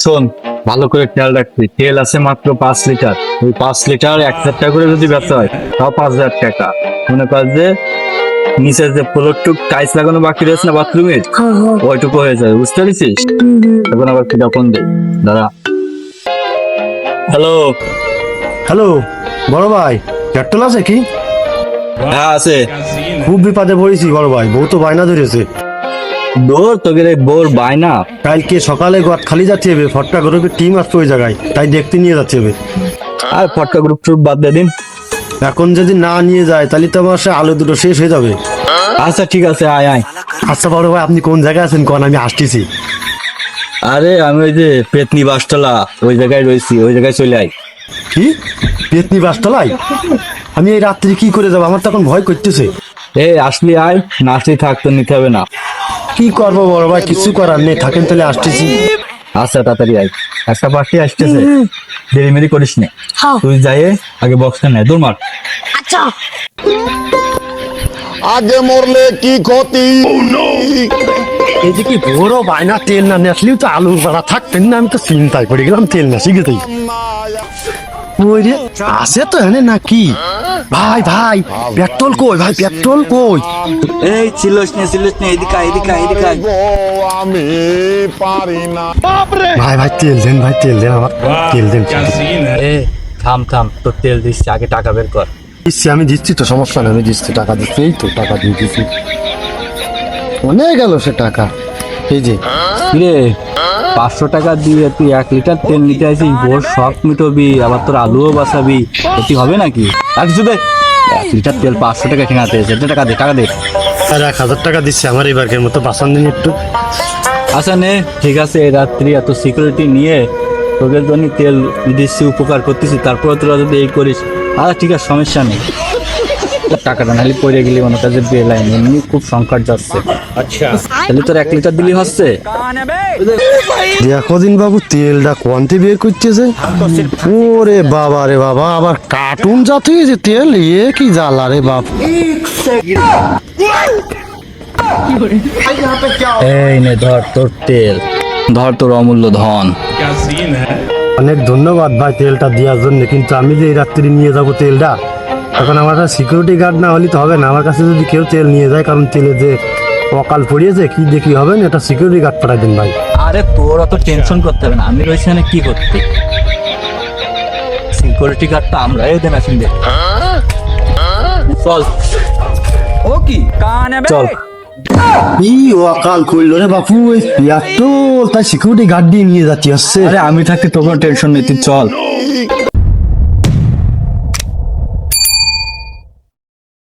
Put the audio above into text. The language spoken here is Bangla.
শোন, ভালো করে খেয়াল রাখবি, তেল আছে মাত্র 5 লিটার। ওই 5 লিটার 1,000 টাকা করে যদি বেচা হয় তাও 5,000 টাকা। মনে কর যে নিচের যে ফ্লোরটুক টাইলস লাগানো বাকি রয়েছে না বাথরুমের, ওইটুকু হয়ে যাবে, বুঝতে পেরেছিস? এখন আবার কি ফোন দে, দাঁড়া। হ্যালো। হ্যালো বড় ভাই, পেট্রোল আছে কি? হ্যাঁ আছে। খুব বিপদে পড়েছি বড় ভাই, বউ তো বায়না ধরেছে। দৌড় তোকে রে বোর বায়না। কালকে সকালে গট খালি যাচ্ছে হবে, ফটকা গ্রুপের টিম আসছে ওই জায়গায়, তাই দেখতে নিয়ে যাচ্ছে হবে। আর ফটকা গ্রুপ ট্রুপ বাদ দিয়ে দিন। এখন যদি না নিয়ে যায় তাহলে তো আমার সে আলু দুটো শেষ হয়ে যাবে। আচ্ছা ঠিক আছে, আয় আয়। আচ্ছা বড় ভাই, আপনি কোন জায়গায় আছেন কোন, আমি আসতেছি। আরে আমি ওই যে পেতনি বাসতলা ওই জায়গায় রয়েছি, ওই জায়গায় চলে আয়। কি পেতনি বাসতলায়? আমি এই রাত্রি কি করে যাবো, আমার তো এখন ভয় করতেছে। আসলি আয়, না আসলি থাক, তো নিতে হবে না। কি করবো বড় ভাই, কিছু করার নেই, থাকেন তাহলে আসতেছি। আচ্ছা তাড়াতাড়ি আয়, একটা পার্টি আসতেছে, দেরি মেরি করিস না। তুই যাই আগে বক্সটা নে, দৌড় মার। আচ্ছা আগে মরলে কি ক্ষতি? এইদিকে বড় বায়না, তেল না নিয়ে আসলেও তো আলু ভাড়া থাকতেন না, আমি তো চিন্তায় পড়ে গেলাম, তেল না শিখেতেই। ওই রে আছে তো এনে নাকি? ভাই ভাই পেট্রোল কই, ভাই পেট্রোল কই? এই চিল্লিস না, এদিকে আয়, এদিকে আয়, এদিকে আয়। আমি পারি না। ভাই ভাই তেল দেন, ভাই তেল দেন, আমার তেল দেন। থাম থাম, তোর তেল দিচ্ছি, আগে টাকা বের কর। দিচ্ছি, আমি দিচ্ছি তো, সমস্যা নেই, আমি দিচ্ছি, টাকা দিচ্ছি, এই তো টাকা দিয়ে দিচ্ছি। অনেক গেল সে টাকা, এই যে। কিরে 500 টাকা দিয়ে তুই 1 লিটার তেল নিতে আসিস, বোর শখ মিটবি, আবার তোর আলুও বাঁচাবি, এটি হবে নাকি? আর কিছু দে, 1 লিটার তেল 500 টাকা কেনাতে এসে, টাকা দে, টাকা দে। আর 1,000 টাকা দিচ্ছি, আমার এবারকের মতো বাঁচান দিন একটু। আচ্ছা নে, ঠিক আছে, এই রাত্রি এত সিকিউরিটি নিয়ে তোদের জন্য তেল দিচ্ছি, উপকার করতেছি, তারপরে তোরা যদি এই করিস, আচ্ছা ঠিক আছে, সমস্যা নেই। টাকাটা নাহলে পড়ে গেলি মনে কাজে বেলাইন, এমনি খুব সংকট যাচ্ছে। আচ্ছা তাহলে তোর 1 লিটার দিলি হচ্ছে। দেখো দিন বাবু, তেলটা কোয়ান্তে বের করতেছে। ওরে বাবা রে বাবা, আবার কার্টুন জাতীয় যে তেল, এ কি জ্বালা রে বাপ। এই নে ধর তোর তেল, ধর তোর অমূল্য ধন। অনেক ধন্যবাদ ভাই তেলটা দেওয়ার জন্য, কিন্তু আমি যে এই রাত্রি নিয়ে যাবো তেলটা, এখন আমার কাছে সিকিউরিটি গার্ড না হলে তো হবে না, আমার কাছে যদি কেউ তেল নিয়ে যায়, কারণ তেলে যে অকাল পড়িয়েছে কি দেখি হবে না, এটা সিকিউরিটি গার্ড পাঠাই দিন ভাই। আরে তোর অত টেনশন করতে হবে না, আমি রয়েছি এখানে কি করতে। সিকিউরিটি গার্ডটা আমরা দেন আসেন দে। চল ও কি চল। কি অকাল করলো রে বাপু, এই পেট্রোল তাই সিকিউরিটি গার্ড দিয়ে নিয়ে যাচ্ছি আসছে। আরে আমি থাকতে তোর কোনো টেনশন নেই, তুই চল।